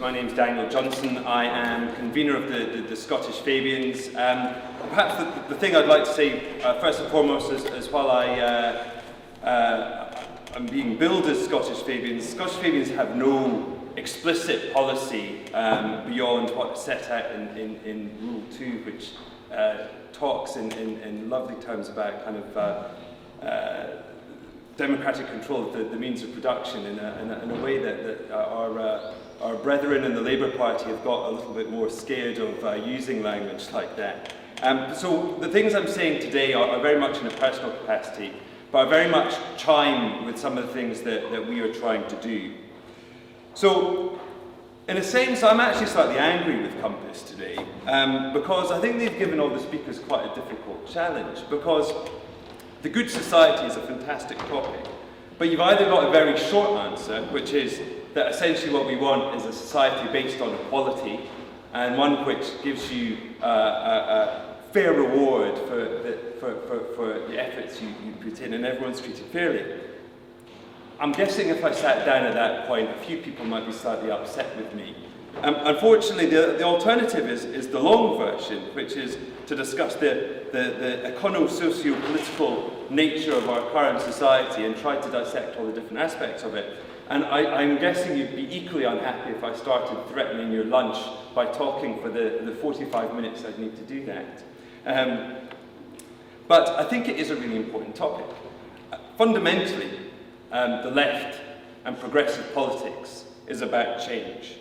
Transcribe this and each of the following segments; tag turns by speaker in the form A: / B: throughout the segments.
A: My name's Daniel Johnson. I am convener of the Scottish Fabians. Perhaps the thing I'd like to say first and foremost is while I'm being billed as Scottish Fabians have no explicit policy beyond what's set out in Rule 2, which talks in lovely terms about kind of democratic control of the means of production in a way that our brethren in the Labour Party have got a little bit more scared of using language like that. So the things I'm saying today are very much in a personal capacity, but are very much chime with some of the things that we are trying to do. So, in a sense, I'm actually slightly angry with Compass today, because I think they've given all the speakers quite a difficult challenge, because the Good Society is a fantastic topic, but you've either got a very short answer, which is that essentially what we want is a society based on equality, and one which gives you a fair reward for the efforts you put in, and everyone's treated fairly. I'm guessing if I sat down at that point, a few people might be slightly upset with me. Unfortunately, the alternative is the long version, which is to discuss the econo-socio-political nature of our current society and try to dissect all the different aspects of it. And I'm guessing you'd be equally unhappy if I started threatening your lunch by talking for the 45 minutes I'd need to do that. But I think it is a really important topic. Fundamentally, the left and progressive politics is about change.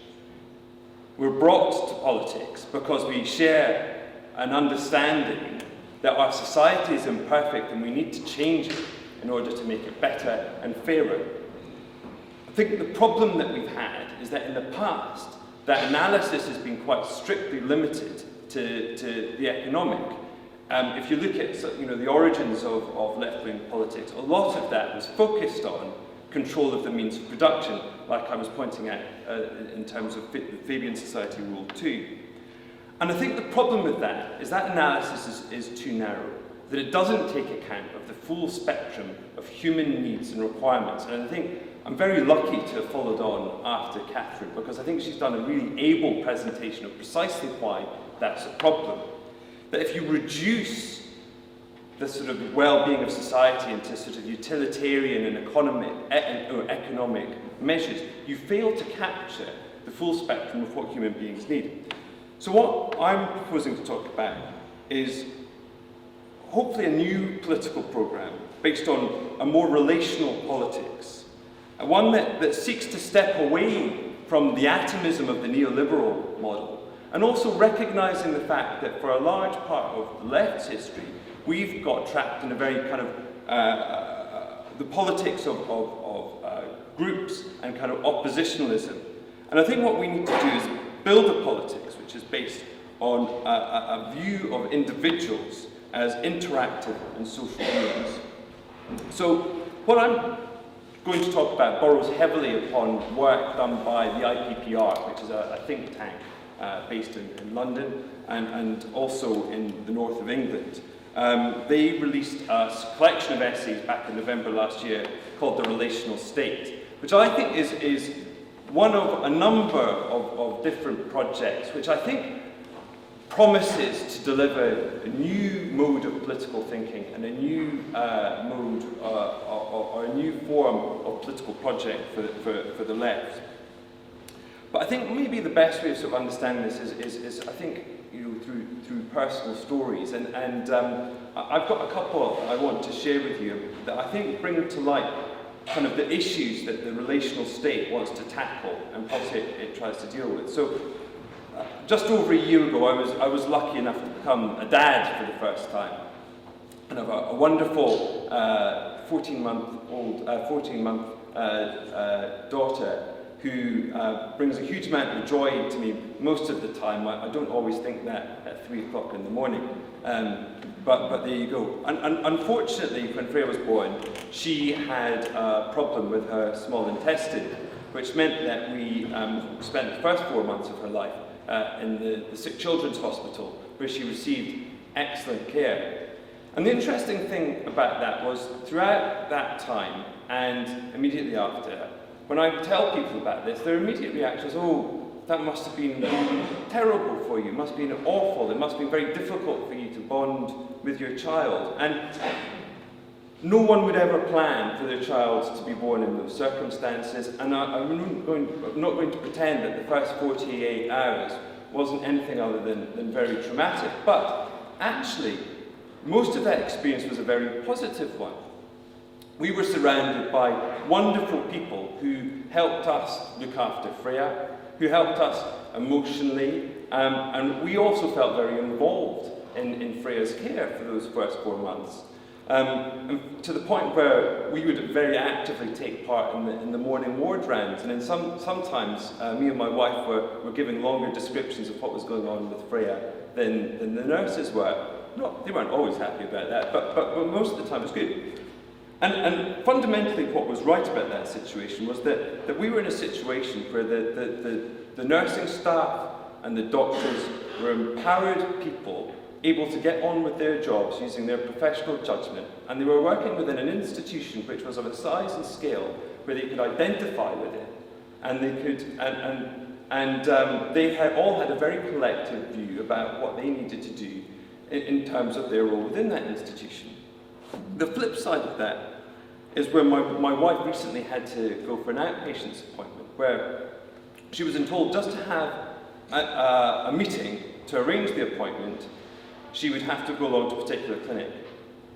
A: We're brought to politics because we share an understanding that our society is imperfect and we need to change it in order to make it better and fairer. I think the problem that we've had is that in the past, that analysis has been quite strictly limited to the economic. If you look at the origins of left-wing politics, a lot of that was focused on control of the means of production, like I was pointing out in terms of the Fabian Society Rule 2. And I think the problem with that is that analysis is too narrow, that it doesn't take account of the full spectrum of human needs and requirements. And I think I'm very lucky to have followed on after Catherine, because I think she's done a really able presentation of precisely why that's a problem. That if you reduce the sort of well-being of society into sort of utilitarian and economic measures, you fail to capture the full spectrum of what human beings need. So what I'm proposing to talk about is hopefully a new political programme based on a more relational politics, one that seeks to step away from the atomism of the neoliberal model, and also recognising the fact that for a large part of the left's history, we've got trapped in a very kind of the politics of groups and kind of oppositionalism. And I think what we need to do is build a politics which is based on a view of individuals as interactive and social beings. So what I'm going to talk about borrows heavily upon work done by the IPPR, which is a think tank based in London and also in the north of England. They released a collection of essays back in November last year called The Relational State, which I think is one of a number of different projects which I think promises to deliver a new mode of political thinking and a new mode or a new form of political project for the left. But I think maybe the best way of sort of understanding this is I think through personal stories, and I've got a couple I want to share with you that I think bring to light kind of the issues that the relational state wants to tackle and what it tries to deal with. So just over a year ago, I was lucky enough to become a dad for the first time, and I have a wonderful 14-month daughter who brings a huge amount of joy to me most of the time. I don't always think that at 3 o'clock in the morning, but there you go. And unfortunately, when Freya was born, she had a problem with her small intestine, which meant that we spent the first 4 months of her life in the Sick Children's Hospital, where she received excellent care. And the interesting thing about that was, throughout that time and immediately after, when I tell people about this, their immediate reaction is, oh, that must have been terrible for you. It must have been awful. It must have been very difficult for you to bond with your child. And no one would ever plan for their child to be born in those circumstances. And I'm not going to pretend that the first 48 hours wasn't anything other than very traumatic. But actually, most of that experience was a very positive one. We were surrounded by wonderful people who helped us look after Freya, who helped us emotionally, and we also felt very involved in Freya's care for those first 4 months. And to the point where we would very actively take part in the morning ward rounds, and then sometimes me and my wife were giving longer descriptions of what was going on with Freya than the nurses were. They weren't always happy about that, but most of the time it was good. And fundamentally what was right about that situation was that we were in a situation where the nursing staff and the doctors were empowered people able to get on with their jobs using their professional judgment, and they were working within an institution which was of a size and scale where they could identify with it, and they had all had a very collective view about what they needed to do in terms of their role within that institution. The flip side of that is where my wife recently had to go for an outpatient's appointment, where she was told just to have a meeting to arrange the appointment, she would have to go along to a particular clinic.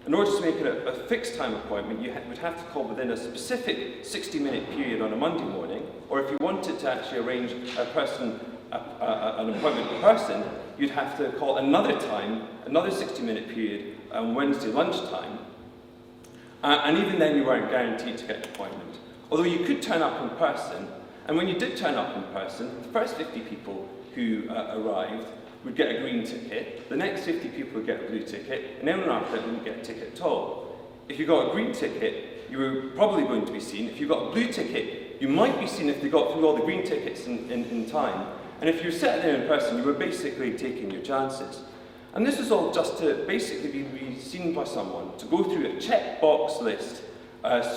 A: In order to make it a fixed time appointment, you would have to call within a specific 60-minute period on a Monday morning, or if you wanted to actually arrange an appointment in person, you'd have to call another time, another 60-minute period on Wednesday lunchtime. And even then you weren't guaranteed to get an appointment. Although you could turn up in person, and when you did turn up in person, the first 50 people who arrived would get a green ticket, the next 50 people would get a blue ticket, and anyone after that wouldn't get a ticket at all. If you got a green ticket, you were probably going to be seen. If you got a blue ticket, you might be seen if they got through all the green tickets in time. And if you were sat there in person, you were basically taking your chances. And this was all just to basically be seen by someone, to go through a checkbox list,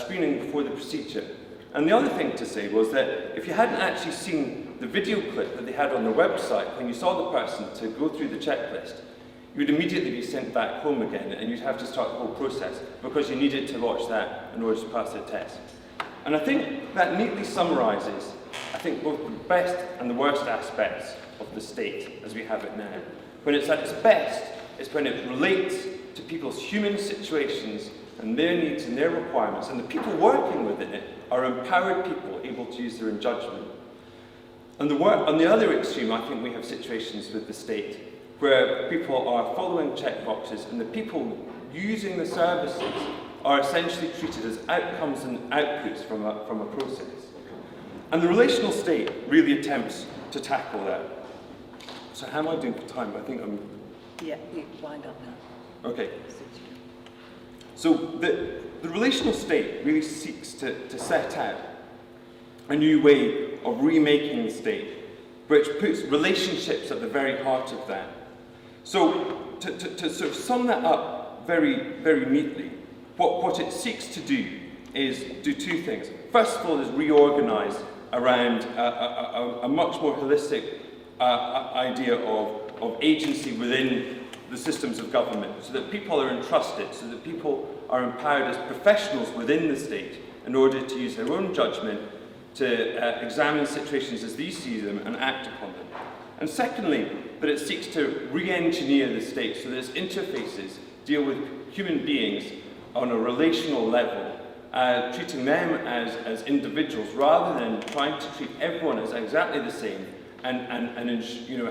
A: screening before the procedure. And the other thing to say was that if you hadn't actually seen the video clip that they had on their website, when you saw the person to go through the checklist, you would immediately be sent back home again, and you'd have to start the whole process because you needed to watch that in order to pass the test. And I think that neatly summarises, I think, both the best and the worst aspects of the state as we have it now. When it's at its best, it's when it relates to people's human situations and their needs and their requirements, and the people working within it are empowered people able to use their own judgment. On the other extreme, I think we have situations with the state where people are following checkboxes, and the people using the services are essentially treated as outcomes and outputs from a process. And the relational state really attempts to tackle that. So how am I doing for time? I think I'm...
B: Yeah, you wind up now.
A: Okay. So the relational state really seeks to set out a new way of remaking the state, which puts relationships at the very heart of that. So to sort of sum that up very, very neatly, what it seeks to do is do two things. First of all is reorganize around a much more holistic idea of agency within the systems of government, so that people are entrusted, so that people are empowered as professionals within the state in order to use their own judgment to examine situations as they see them and act upon them. And secondly, that it seeks to re-engineer the state so that its interfaces deal with human beings on a relational level, treating them as individuals rather than trying to treat everyone as exactly the same and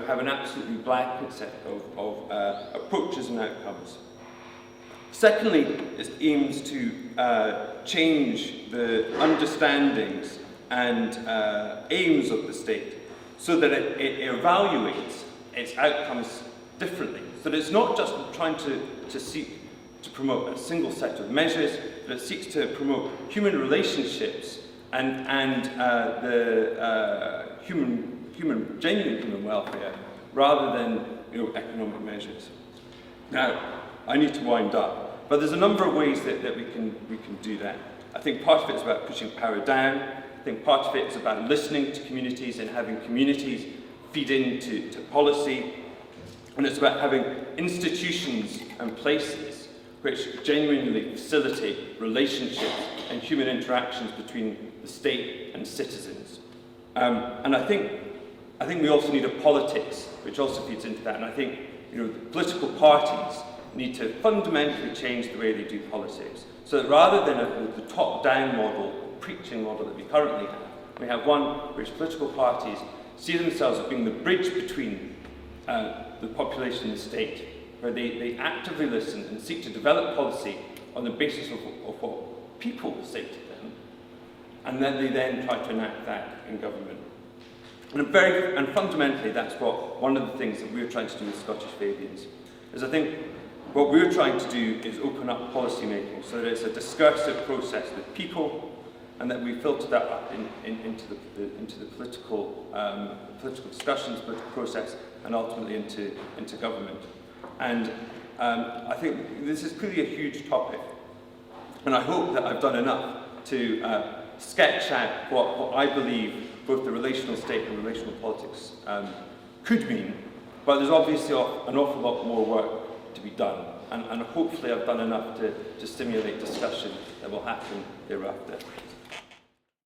A: have an absolutely blanket set of approaches and outcomes. Secondly, it aims to change the understandings and aims of the state so that it evaluates its outcomes differently. So that it's not just trying to seek to promote a single set of measures, but it seeks to promote human relationships and the genuine human welfare, rather than economic measures. Now, I need to wind up, but there's a number of ways that we can do that. I think part of it is about pushing power down. I think part of it is about listening to communities and having communities feed into policy. And it's about having institutions and places which genuinely facilitate relationships and human interactions between the state and citizens. And I think we also need a politics which also feeds into that. And I think the political parties need to fundamentally change the way they do politics. So that rather than the top-down model, preaching model that we currently have, we have one which political parties see themselves as being the bridge between the population and the state, where they actively listen and seek to develop policy on the basis of what people say to them, and then they then try to enact that in government. And fundamentally, that's one of the things that we're trying to do with Scottish Fabians, is I think what we're trying to do is open up policy making so that it's a discursive process with people, and that we filter that up into the political discussions, political process, and ultimately into government. And I think this is clearly a huge topic, and I hope that I've done enough to sketch out what I believe both the relational state and relational politics could mean, but there's obviously an awful lot more work to be done, and hopefully I've done enough to stimulate discussion that will happen thereafter.